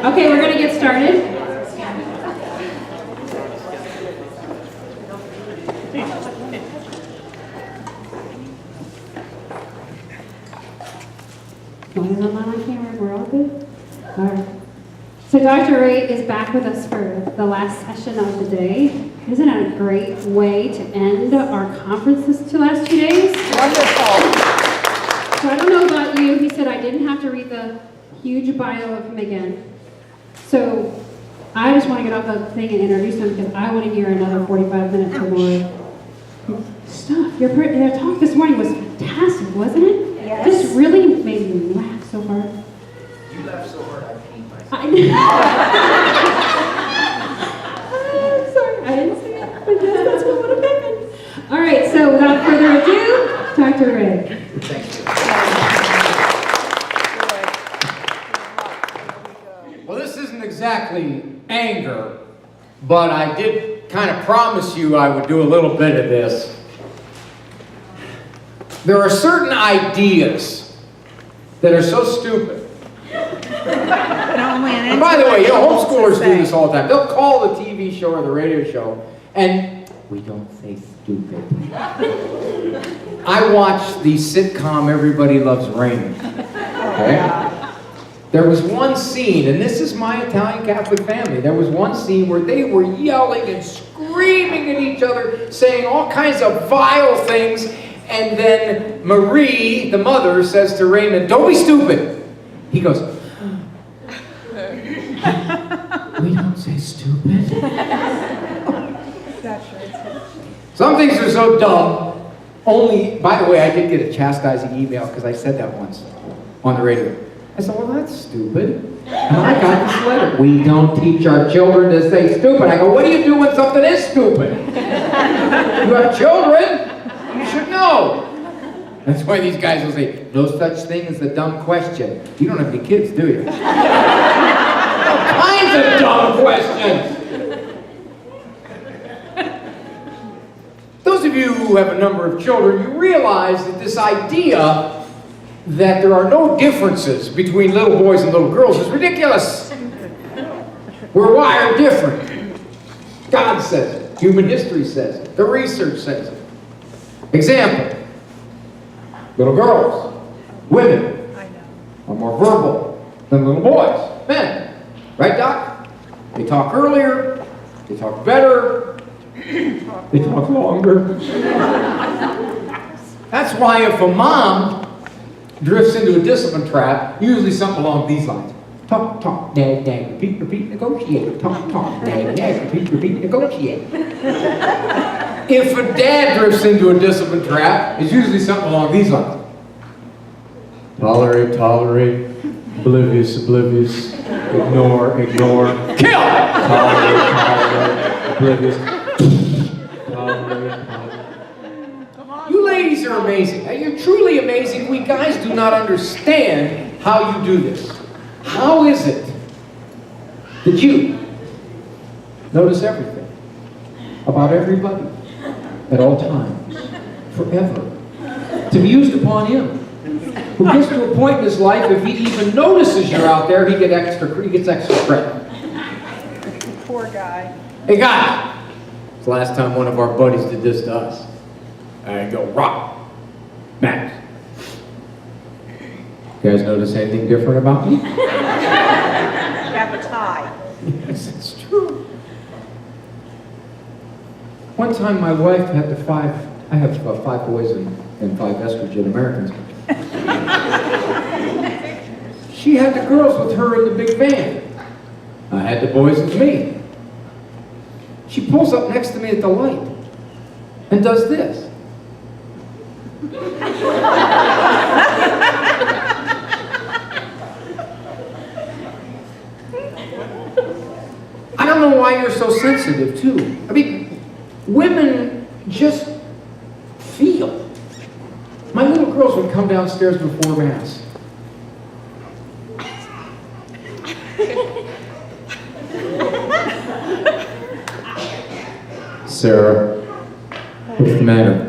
Okay, we're going to get started. Going on my camera, we're all good? All right. So Dr. Ray is back with us for the last session of the day. Isn't that a great way to end our conferences to last 2 days? Wonderful. So I don't know about you, he said I didn't have to read the huge bio of him again. So I just want to get off the thing and introduce him because I want to hear another 45 minutes or more stuff. Your talk this morning was fantastic, wasn't it? Yes. This really made me laugh so hard. You laugh so hard, I peed myself. I'm sorry, I didn't say it, but yes, that's what would have happened. All right, so without further ado, Dr. Ray. Thank you. Well, this isn't exactly anger, but I did kind of promise you I would do a little bit of this. There are certain ideas that are so stupid. And by the way, homeschoolers do this all the time. They'll call the TV show or the radio show, and we don't say stupid. I watched the sitcom Everybody Loves Raymond. Okay? There was one scene, and this is my Italian Catholic family, there was one scene where they were yelling and screaming at each other, saying all kinds of vile things, and then Marie, the mother, says to Raymond, "Don't be stupid." He goes, "We don't say stupid." Some things are so dumb. Only, by the way, I did get a chastising email because I said that once on the radio. I said, "Well, that's stupid." And I got this letter. "We don't teach our children to say stupid." I go, "What do you do when something is stupid? You have children. You should know." That's why these guys will say, "No such thing as a dumb question." You don't have any kids, do you? All kinds of dumb questions. Those of you who have a number of children, you realize that this idea that there are no differences between little boys and little girls is ridiculous. We're wired different. God says it. Human history says it. The research says it. Example. Little girls, women, are more verbal than little boys, men. Right, Doc? They talk earlier, they talk better, they talk longer. That's why if a mom drifts into a discipline trap, usually something along these lines. Talk, talk, nag, nag, repeat, repeat, negotiate. Talk, talk, nag, nag, repeat, repeat, negotiate. If a dad drifts into a discipline trap, it's usually something along these lines. Tolerate, tolerate, oblivious, oblivious, ignore, ignore, kill! Tolerate, tolerate, oblivious, tolerate, tolerate. You ladies are amazing. You're truly amazing. We guys do not understand how you do this. How is it that you notice everything about everybody at all times, forever, to be used upon him, who gets to a point in his life, if he even notices you're out there, he gets extra credit. Poor guy. Hey guys, it's the last time one of our buddies did this to us. I go, Rob, Max. You guys notice anything different about me? You have a tie. Yes, it's true. One time my wife had I have 5 boys and 5 estrogen Americans. She had the girls with her in the big van. I had the boys with me. She pulls up next to me at the light and does this. I don't know why you're so sensitive, too. I mean, women just feel. My little girls would come downstairs before Mass. Sarah, what's the matter?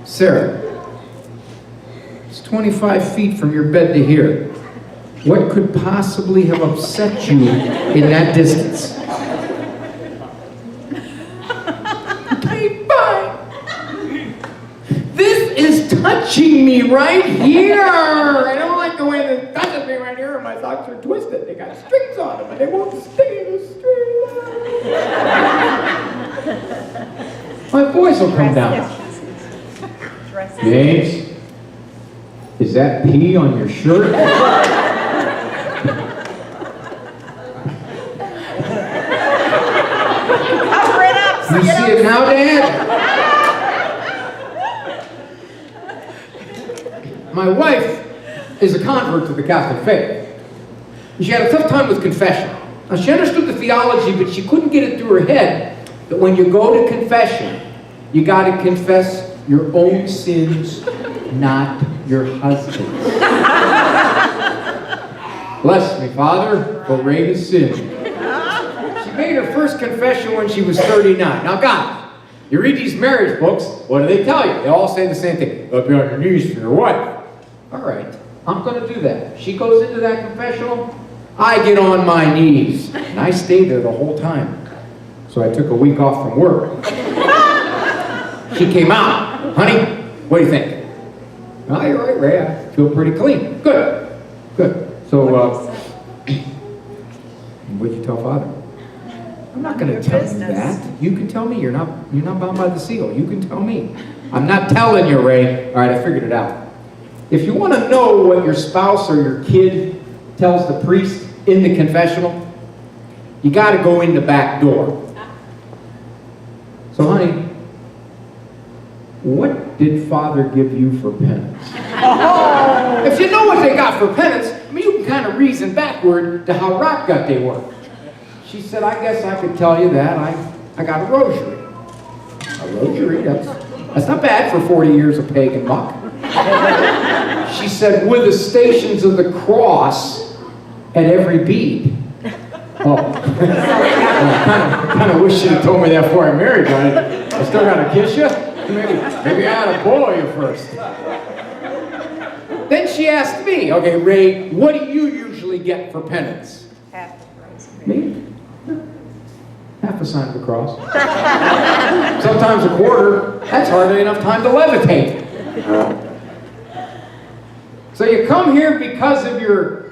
Sarah, it's 25 feet from your bed to here. What could possibly have upset you in that distance? Okay, fine. This is touching me right here. I don't like the way this touches me right here. My socks are twisted. They got strings on them, and they won't stay in the string. My voice will come down. James, is that pee on your shirt? Cover it up so You you see don't it now, Dad? My wife is a convert to the Catholic faith. She had a tough time with confession. Now, she understood the theology, but she couldn't get it through her head that when you go to confession, you got to confess your own sins, not your husband's. Bless me, Father, for Ray has sinned. She made her first confession when she was 39. Now, guys, you read these marriage books, what do they tell you? They all say the same thing. Go up on your knees for your wife. All right, I'm going to do that. She goes into that confessional, I get on my knees. And I stayed there the whole time. So I took a week off from work. She came out. Honey, what do you think? Oh, you're right, Ray. I feel pretty clean. Good. Good. So, what'd you tell Father? I'm not going to tell you that. You can tell me. You're not bound by the seal. You can tell me. I'm not telling you, Ray. All right, I figured it out. If you want to know what your spouse or your kid tells the priest in the confessional, you got to go in the back door. So, honey, what did Father give you for penance? Oh. If you know what they got for penance, I mean, you can kind of reason backward to how rock gut they were. She said, I guess I could tell you that. I got a rosary. A rosary? That's not bad for 40 years of pagan muck. She said, with the stations of the cross at every bead. Oh. I kind of wish she'd have told me that before I married you. I still got to kiss you? Maybe I ought to boil you first. Then she asked me, okay, Ray, what do you usually get for penance? Half the price. Me? Half a sign of the cross. Sometimes a quarter. That's hardly enough time to levitate. So you come here because of your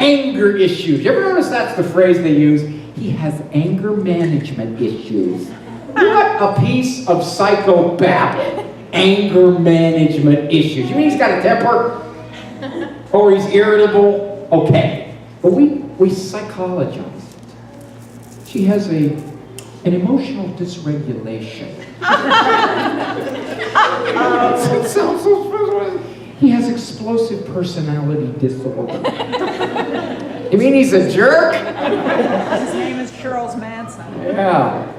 anger issues. You ever notice that's the phrase they use? He has anger management issues. What a piece of psychobabble. Anger management issues. You mean he's got a temper? Or he's irritable? Okay. But we psychologize it. She has an emotional dysregulation. It sounds so special. He has explosive personality disorder. You mean he's a jerk? His name is Charles Manson. Yeah.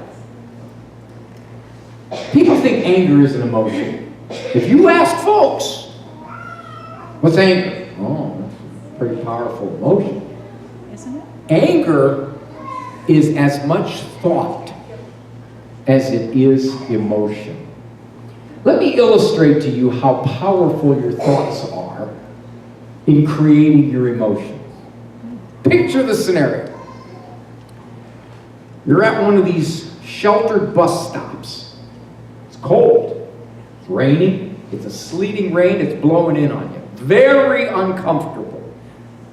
People think anger is an emotion. If you ask folks, what's anger? Oh, that's a pretty powerful emotion. Isn't it? Anger is as much thought as it is emotion. Let me illustrate to you how powerful your thoughts are in creating your emotions. Picture the scenario. You're at one of these sheltered bus stops. It's cold, it's raining, it's a sleeting rain, it's blowing in on you. Very uncomfortable.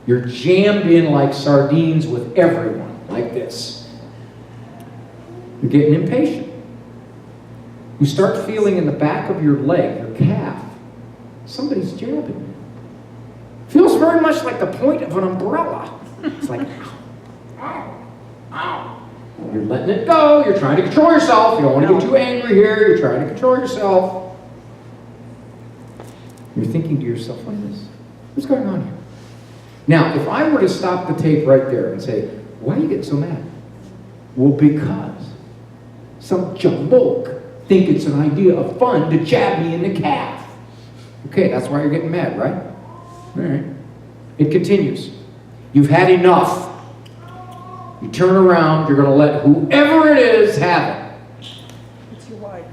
You're jammed in like sardines with everyone, like this. You're getting impatient. You start feeling in the back of your leg, your calf, somebody's jabbing you. Feels very much like the point of an umbrella. It's like, ow, ow. You're letting it go. You're trying to control yourself. You don't want to get too angry here. You're trying to control yourself. You're thinking to yourself, what's going on here? Now, if I were to stop the tape right there and say, why are you getting so mad? Well, because some jamoke think it's an idea of fun to jab me in the calf. Okay, that's why you're getting mad, right? All right. It continues. You've had enough. You turn around, you're going to let whoever it is have it. It's your wife.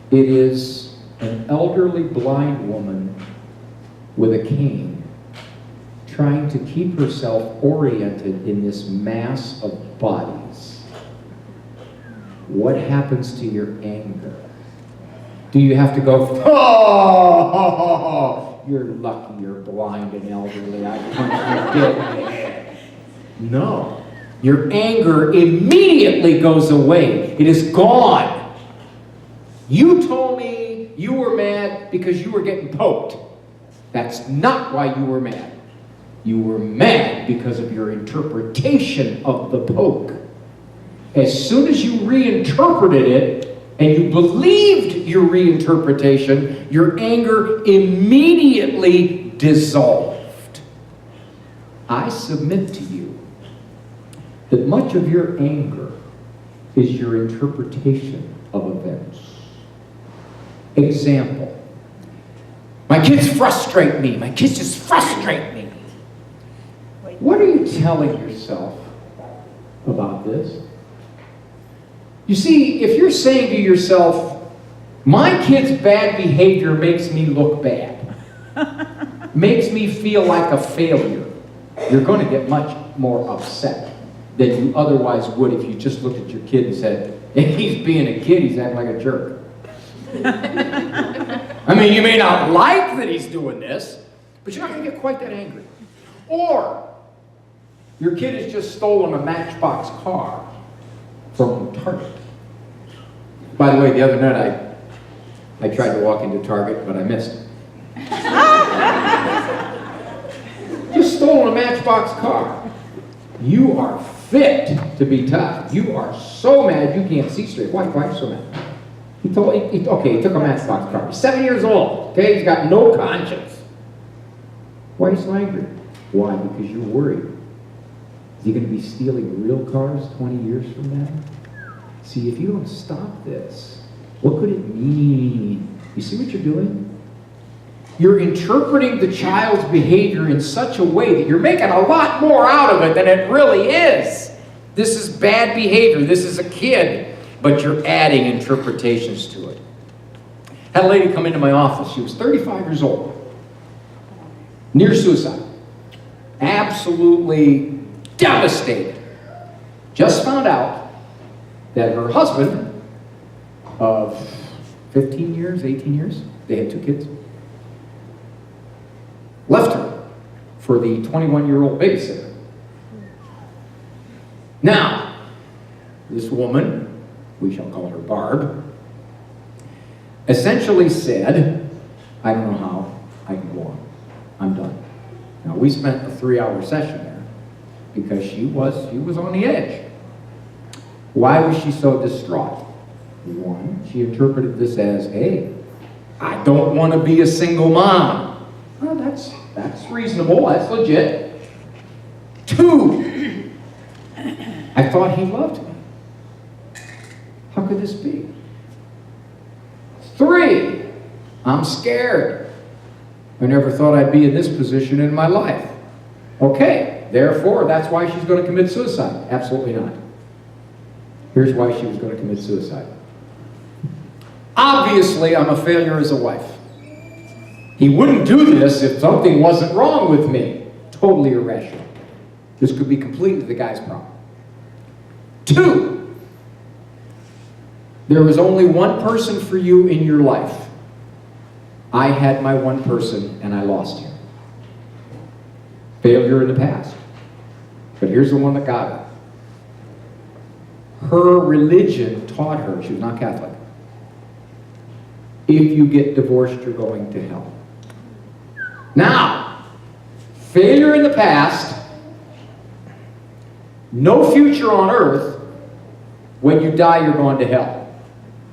It is an elderly blind woman with a cane, trying to keep herself oriented in this mass of bodies. What happens to your anger? Do you have to go, oh, you're lucky you're blind and elderly, I punched you dead in the head. No. Your anger immediately goes away. It is gone. You told me you were mad because you were getting poked. That's not why you were mad. You were mad because of your interpretation of the poke. As soon as you reinterpreted it, and you believed your reinterpretation, your anger immediately dissolved. I submit to you that much of your anger is your interpretation of events. Example. My kids frustrate me. My kids just frustrate me. What are you telling yourself about this? You see, if you're saying to yourself, my kid's bad behavior makes me look bad, makes me feel like a failure, you're going to get much more upset than you otherwise would if you just looked at your kid and said, he's being a kid, he's acting like a jerk. I mean, you may not like that he's doing this, but you're not going to get quite that angry. Or, your kid has just stolen a Matchbox car from Target. By the way, the other night I tried to walk into Target, but I missed. Just stolen a Matchbox car. You are fit to be tough. You are so mad you can't see straight. Why are you so mad? He took a Matchbox car. He's 7 years old. Okay, he's got no conscience. Why are you so angry? Why? Because you're worried. Is he going to be stealing real cars 20 years from now? See, if you don't stop this, what could it mean? You see what you're doing? You're interpreting the child's behavior in such a way that you're making a lot more out of it than it really is. This is bad behavior. This is a kid, but you're adding interpretations to it. Had a lady come into my office. She was 35 years old. Near suicide. Absolutely devastated. Just found out that her husband of 15 years, 18 years, they had 2 kids, left her for the 21-year-old babysitter. Now, this woman, we shall call her Barb, essentially said, I don't know how I can go on. I'm done. Now, we spent a 3-hour session there because she was on the edge. Why was she so distraught? One, she interpreted this as, hey, I don't want to be a single mom. Well, that's reasonable, that's legit. 2, I thought he loved me. How could this be? 3, I'm scared. I never thought I'd be in this position in my life. Okay, therefore, that's why she's going to commit suicide. Absolutely not. Here's why she was going to commit suicide. Obviously, I'm a failure as a wife. He wouldn't do this if something wasn't wrong with me. Totally irrational. This could be completely the guy's problem. 2, there was only one person for you in your life. I had my one person and I lost him. Failure in the past. But here's the one that got her. Her religion taught her, she was not Catholic, if you get divorced, you're going to hell. Now, failure in the past, no future on earth, when you die, you're going to hell.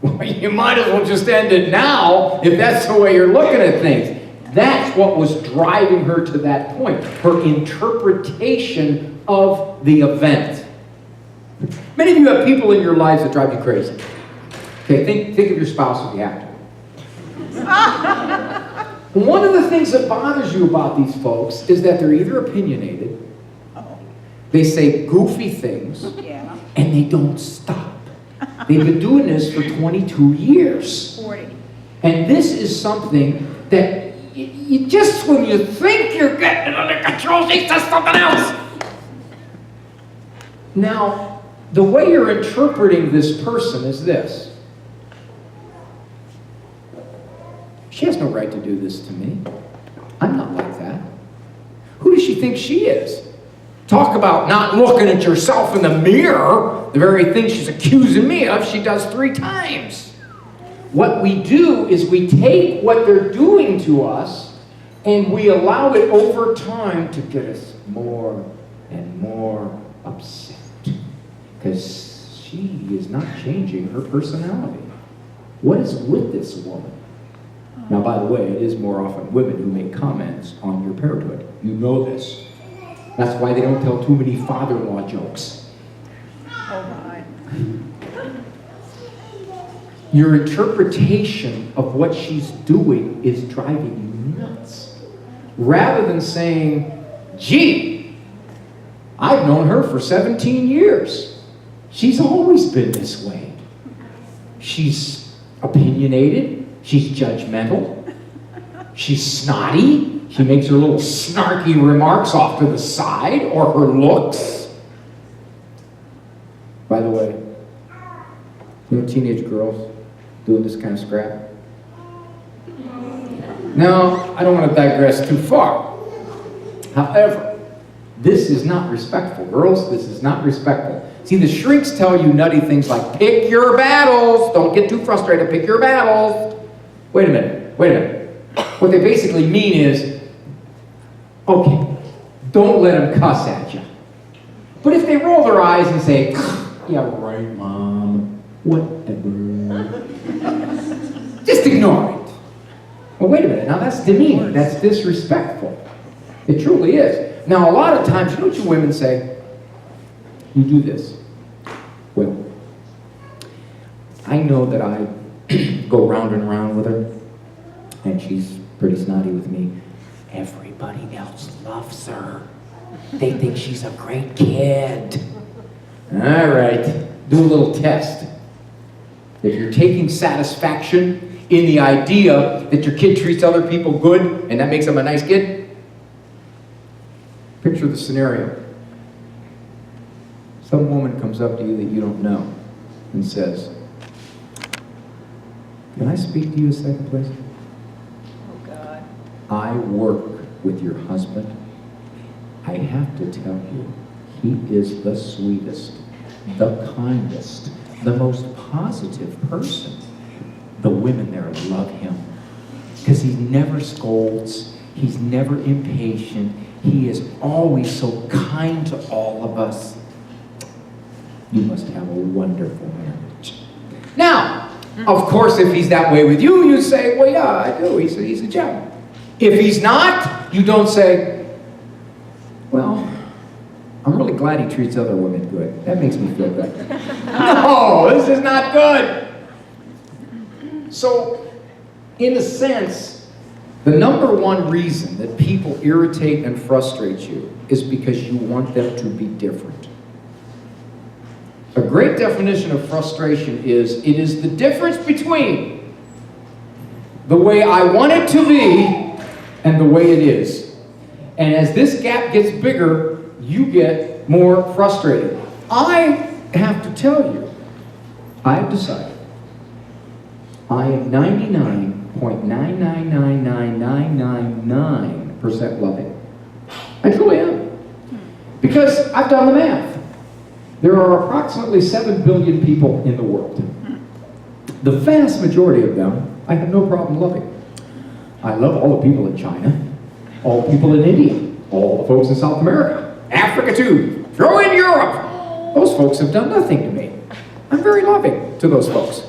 Well, you might as well just end it now if that's the way you're looking at things. That's what was driving her to that point, her interpretation of the event. Many of you have people in your lives that drive you crazy. Okay, think of your spouse if you have to. One of the things that bothers you about these folks is that they're either opinionated, they say goofy things, and they don't stop. They've been doing this for 22 years. 40. And this is something that you just, when you think you're getting it under control, she says something else. Now, the way you're interpreting this person is this. She has no right to do this to me. I'm not like that. Who does she think she is? Talk about not looking at yourself in the mirror. The very thing she's accusing me of, she does 3 times. What we do is we take what they're doing to us and we allow it over time to get us more and more upset. Because she is not changing her personality. What is with this woman? Now, by the way, it is more often women who make comments on your parenthood. You know this. That's why they don't tell too many father-in-law jokes. Oh my. Your interpretation of what she's doing is driving you nuts. Rather than saying, gee, I've known her for 17 years. She's always been this way. She's opinionated. She's judgmental. She's snotty. She makes her little snarky remarks off to the side, or her looks. By the way, you know teenage girls doing this kind of scrap? Now, I don't want to digress too far. However, this is not respectful. Girls, this is not respectful. See, the shrinks tell you nutty things like, pick your battles. Don't get too frustrated. Pick your battles. Wait a minute. What they basically mean is, okay, don't let them cuss at you. But if they roll their eyes and say, yeah, right, Mom, whatever, just ignore it. Well, wait a minute. Now, that's demeaning. That's disrespectful. It truly is. Now, a lot of times, you know what you women say? You do this. Well, I know that I go round and round with her, and she's pretty snotty with me. Everybody else loves her. They think she's a great kid. All right, do a little test. If you're taking satisfaction in the idea that your kid treats other people good, and that makes them a nice kid, picture the scenario. Some woman comes up to you that you don't know and says, can I speak to you a second, please? Oh God. I work with your husband. I have to tell you, he is the sweetest, the kindest, the most positive person. The women there love him because he never scolds. He's never impatient. He is always so kind to all of us. You must have a wonderful marriage. Now, of course, if he's that way with you, you say, well, yeah, I do. He's a gem. If he's not, you don't say, well, I'm really glad he treats other women good. That makes me feel good. No, this is not good. So, in a sense, the number one reason that people irritate and frustrate you is because you want them to be different. A great definition of frustration is, it is the difference between the way I want it to be and the way it is. And as this gap gets bigger, you get more frustrated. I have to tell you, I have decided I am 99.9999999% loving. I truly am. Because I've done the math. There are approximately 7 billion people in the world. The vast majority of them, I have no problem loving. I love all the people in China, all the people in India, all the folks in South America, Africa too, throw in Europe. Those folks have done nothing to me. I'm very loving to those folks.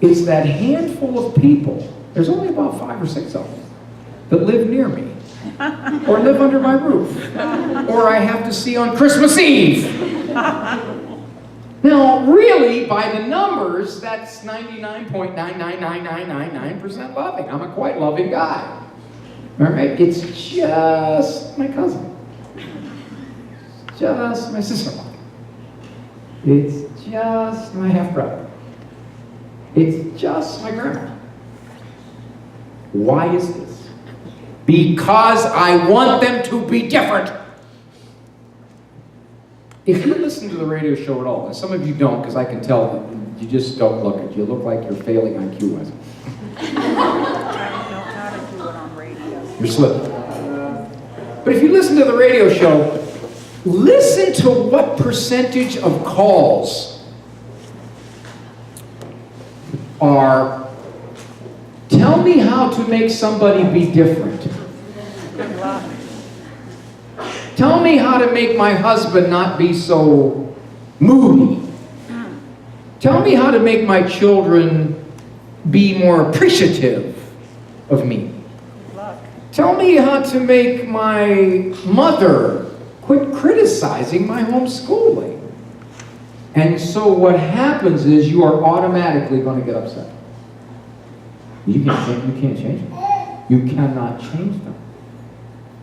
It's that handful of people, there's only about 5 or 6 of them, that live near me, or live under my roof, or I have to see on Christmas Eve. Now, really, by the numbers, that's 99.99999% loving. I'm a quite loving guy. All right? It's just my cousin. Just my sister-in-law. It's just my half-brother. It's just my grandma. Why is this? because I want them to be different. If you listen to the radio show at all, and some of you don't, because I can tell that you just don't look it. You look like you're failing IQ-wise. I don't know how to do it on radio. You're slipping. But if you listen to the radio show, listen to what percentage of calls are, tell me how to make somebody be different. Good luck. Tell me how to make my husband not be so moody. Tell me how to make my children be more appreciative of me. Good luck. Tell me how to make my mother quit criticizing my homeschooling. And so what happens is you are automatically going to get upset. You can't change them. You cannot change them.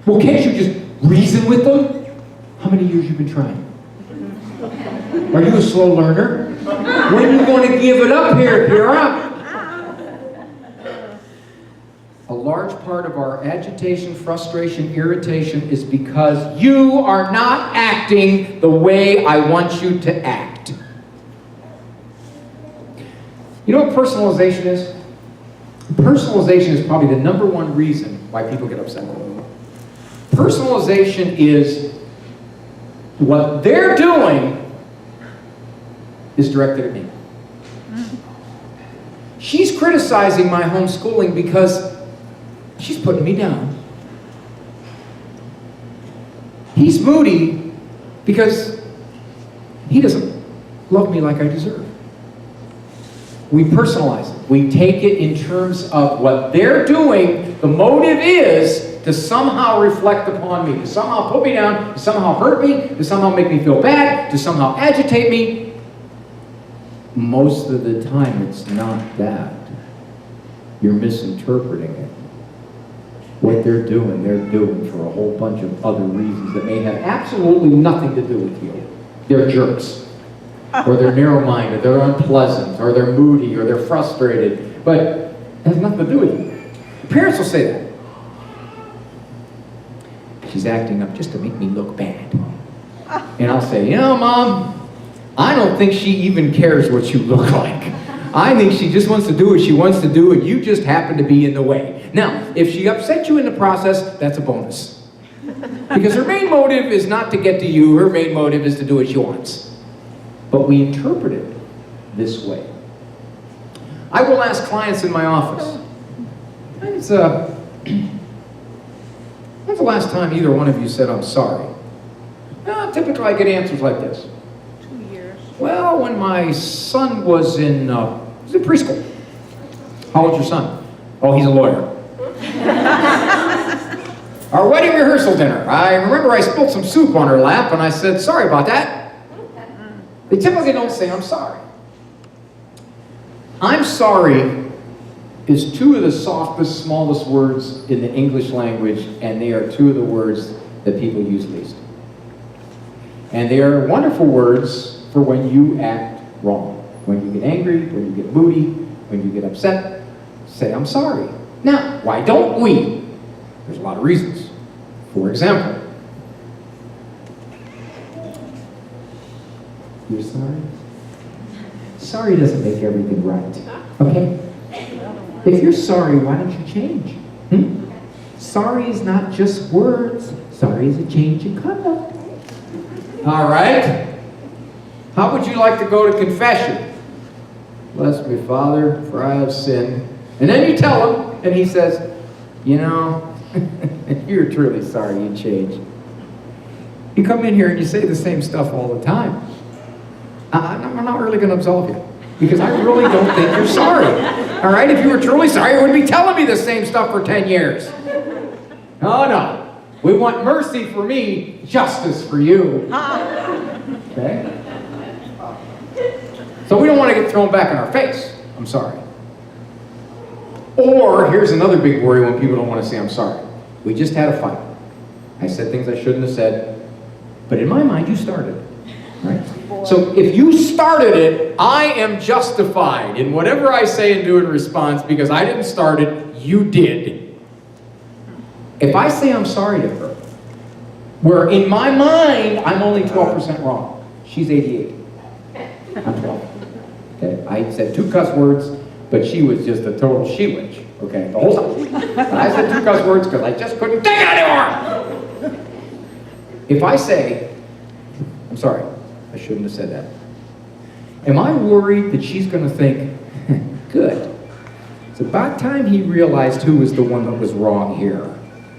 Well, can't you just reason with them? How many years have you been trying? Are you a slow learner? When are you going to give it up here, Kira? A large part of our agitation, frustration, irritation is because you are not acting the way I want you to act. You know what personalization is? Personalization is probably the number one reason why people get upset. Personalization is what they're doing is directed at me. She's criticizing my homeschooling because she's putting me down. He's moody because he doesn't love me like I deserve. We personalize it. We take it in terms of what they're doing. The motive is to somehow reflect upon me, to somehow put me down, to somehow hurt me, to somehow make me feel bad, to somehow agitate me. Most of the time, it's not that. You're misinterpreting it. What they're doing for a whole bunch of other reasons that may have absolutely nothing to do with you. They're jerks. Or they're narrow-minded, they're unpleasant, or they're moody, or they're frustrated. But it has nothing to do with you. Parents will say that. She's acting up just to make me look bad. And I'll say, you know, Mom, I don't think she even cares what you look like. I think she just wants to do what she wants to do, and you just happen to be in the way. Now, if she upsets you in the process, that's a bonus. Because her main motive is not to get to you, her main motive is to do what she wants. But we interpret it this way. I will ask clients in my office, when's the last time either one of you said, I'm sorry? Typically I get answers like this. 2 years. Well, when my son was in preschool. How old's your son? Oh, he's a lawyer. Our wedding rehearsal dinner. I remember I spilled some soup on her lap and I said, sorry about that. They typically don't say, I'm sorry. I'm sorry is two of the softest, smallest words in the English language, and they are two of the words that people use least. And they are wonderful words for when you act wrong. When you get angry, when you get moody, when you get upset, say, I'm sorry. Now, why don't we? There's a lot of reasons. For example, you're sorry? Sorry doesn't make everything right, okay? If you're sorry, why don't you change? Sorry is not just words. Sorry is a change in conduct. All right? How would you like to go to confession? Bless me, Father, for I have sinned. And then you tell him, and he says, you know, you're truly sorry, you changed. You come in here and you say the same stuff all the time. I'm not really going to absolve you, because I really don't think you're sorry. All right? If you were truly sorry, you wouldn't be telling me the same stuff for 10 years. Oh, no. We want mercy for me, justice for you. Okay? So we don't want to get thrown back in our face. I'm sorry. Or, here's another big worry when people don't want to say I'm sorry. We just had a fight. I said things I shouldn't have said, but in my mind, you started it. Right? So if you started it, I am justified in whatever I say and do in response because I didn't start it, you did. If I say I'm sorry to her, where in my mind, I'm only 12% wrong. She's 88. I'm 12. Okay? I said 2 cuss words, but she was just a total she-witch. Okay, the whole time. But I said 2 cuss words because I just couldn't take it anymore. If I say, I'm sorry, I shouldn't have said that. Am I worried that she's going to think, good, it's about time he realized who was the one that was wrong here.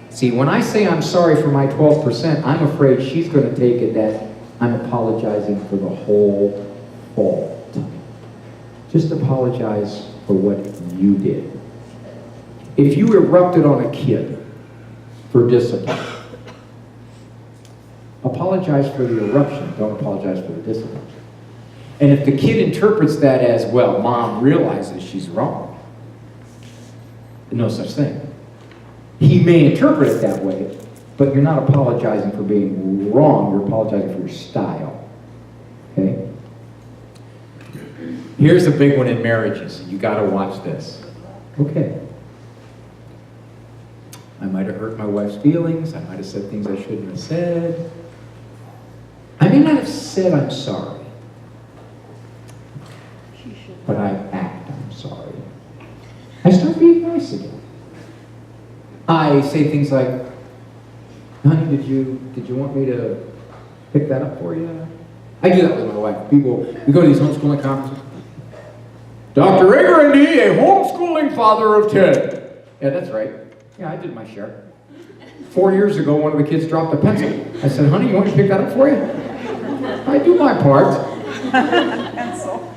See, when I say I'm sorry for my 12%, I'm afraid she's going to take it that I'm apologizing for the whole fault. Just apologize for what you did. If you erupted on a kid for discipline, apologize for the eruption, don't apologize for the discipline. And if the kid interprets that as, well, mom realizes she's wrong, no such thing. He may interpret it that way, but you're not apologizing for being wrong, you're apologizing for your style. Okay? Here's a big one in marriages. You gotta watch this. Okay. I might have hurt my wife's feelings, I might have said things I shouldn't have said. I may not have said I'm sorry, but I act I'm sorry. I start being nice again. I say things like, honey, did you want me to pick that up for you? I do that with my wife. We go to these homeschooling conferences. Dr. Guarendi, a homeschooling father of 10. Yeah, that's right. Yeah, I did my share. 4 years ago, one of the kids dropped a pencil. I said, honey, you want me to pick that up for you? I do my part. Pencil.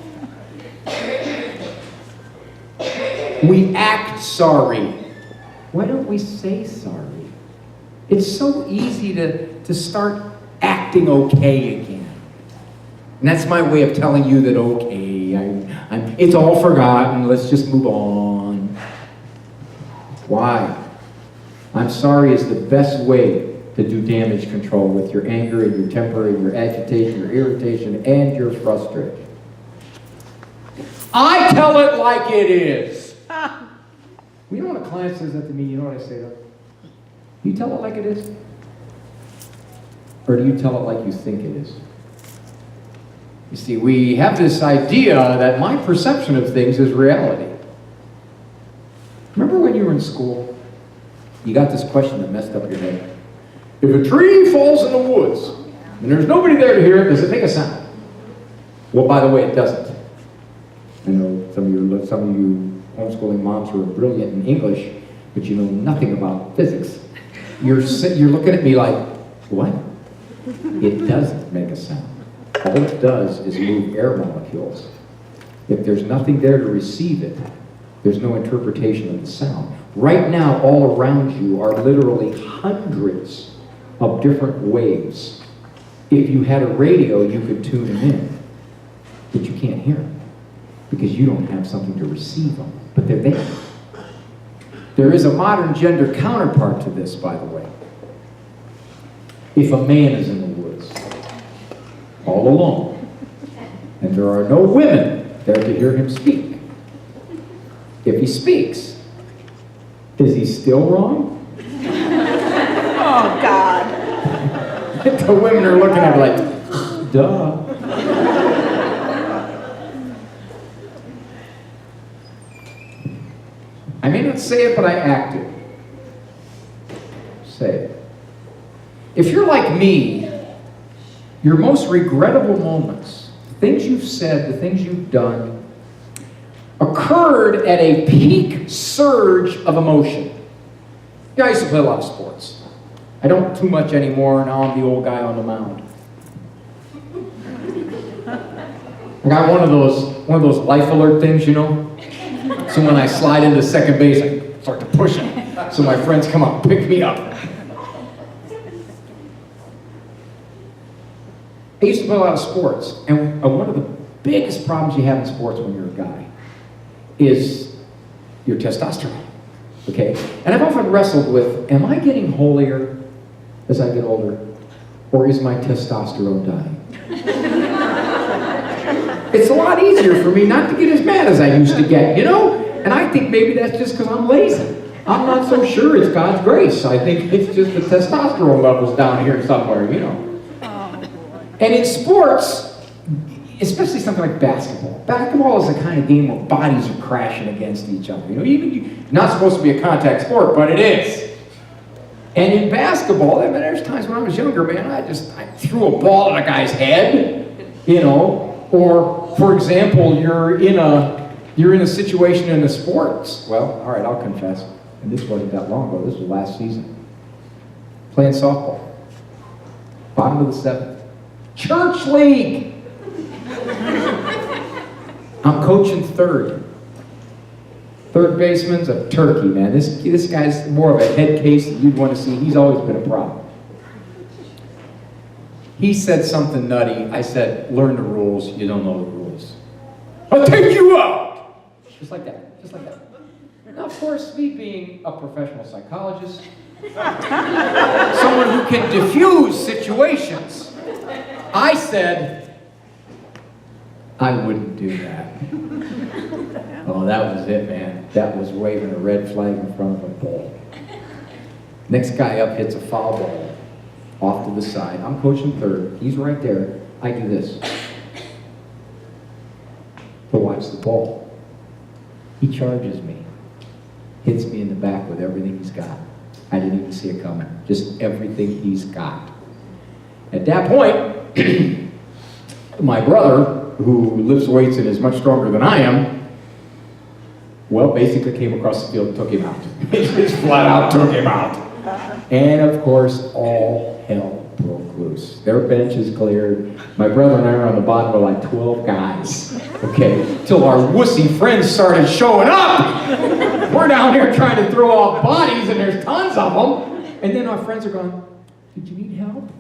We act sorry. Why don't we say sorry? It's so easy to start acting okay again. And that's my way of telling you that, okay, it's all forgotten, let's just move on. Why? I'm sorry is the best way to do damage control with your anger and your temper and your agitation, your irritation, and your frustration. I tell it like it is. You know when a client says that to me, you know what I say to them? You tell it like it is? Or do you tell it like you think it is? You see, we have this idea that my perception of things is reality. Remember when you were in school? You got this question that messed up your head. If a tree falls in the woods, and there's nobody there to hear it, does it make a sound? Well, by the way, it doesn't. I know some of you homeschooling moms who are brilliant in English, but you know nothing about physics. You're looking at me like, what? It doesn't make a sound. All it does is move air molecules. If there's nothing there to receive it, there's no interpretation of the sound. Right now, all around you are literally hundreds of different waves. If you had a radio, you could tune them in, but you can't hear them because you don't have something to receive them, but they're there. There is a modern gender counterpart to this, by the way. If a man is in the woods, all alone, and there are no women there to hear him speak, if he speaks, is he still wrong? Oh, God. The women are looking at him like, duh. I may not say it, but I act it. Say it. If you're like me, your most regrettable moments, the things you've said, the things you've done, occurred at a peak surge of emotion. Yeah, I used to play a lot of sports. I don't too much anymore, now I'm the old guy on the mound. I got one of those life alert things, you know? So when I slide into second base, I start to push him. So my friends come up, pick me up. I used to play a lot of sports, and one of the biggest problems you have in sports when you're a guy is your testosterone, okay? And I've often wrestled with, am I getting holier as I get older, or is my testosterone dying? It's a lot easier for me not to get as mad as I used to get, you know? And I think maybe that's just because I'm lazy. I'm not so sure it's God's grace. I think it's just the testosterone levels down here somewhere, you know. And in sports, especially something like basketball. Basketball is the kind of game where bodies are crashing against each other. You know, even not supposed to be a contact sport, but it is. And in basketball, I mean, there's times when I was younger, man, I threw a ball at a guy's head, you know. Or, for example, you're in a situation in the sports. Well, all right, I'll confess. And this wasn't that long ago. This was last season. Playing softball. Bottom of the seventh. Church league. I'm coaching third. Third baseman's a turkey, man. This guy's more of a head case than you'd want to see. He's always been a problem. He said something nutty. I said, learn the rules. You don't know the rules. I'll take you out! Just like that. Just like that. Now, of course, me being a professional psychologist, someone who can diffuse situations, I said, I wouldn't do that. Oh, that was it, man. That was waving a red flag in front of a ball. Next guy up hits a foul ball off to the side. I'm coaching third. He's right there. I do this to watch the ball. He charges me, hits me in the back with everything he's got. I didn't even see it coming. Just everything he's got. At that point, my brother, who lifts weights and is much stronger than I am, well, basically came across the field and took him out. Just flat out took him out. And of course, all hell broke loose. Their bench is cleared. My brother and I are on the bottom of like 12 guys. Okay, till our wussy friends started showing up. We're down here trying to throw off bodies, and there's tons of them. And then our friends are going, did you need help?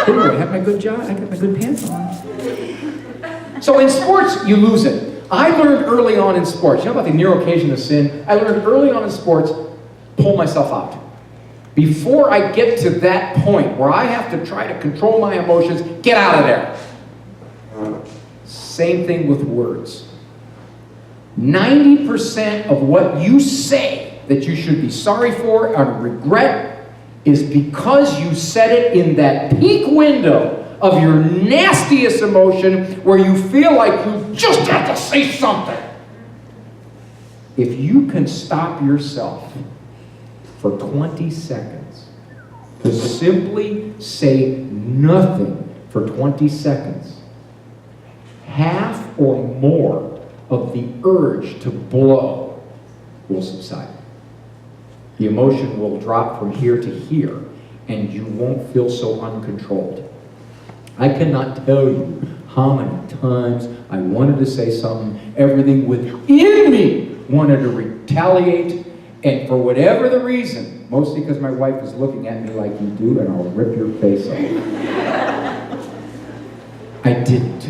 Anyway, I have my good job. I got my good pants on. So in sports, you lose it. I learned early on in sports, you know about the near occasion of sin? I learned early on in sports, pull myself out. Before I get to that point where I have to try to control my emotions, get out of there. Same thing with words. 90% of what you say that you should be sorry for or regret is because you said it in that peak window of your nastiest emotion where you feel like you just have to say something. If you can stop yourself for 20 seconds to simply say nothing for 20 seconds, half or more of the urge to blow will subside. The emotion will drop from here to here, and you won't feel so uncontrolled. I cannot tell you how many times I wanted to say something, everything within me wanted to retaliate, and for whatever the reason, mostly because my wife is looking at me like you do, and I'll rip your face off. I didn't.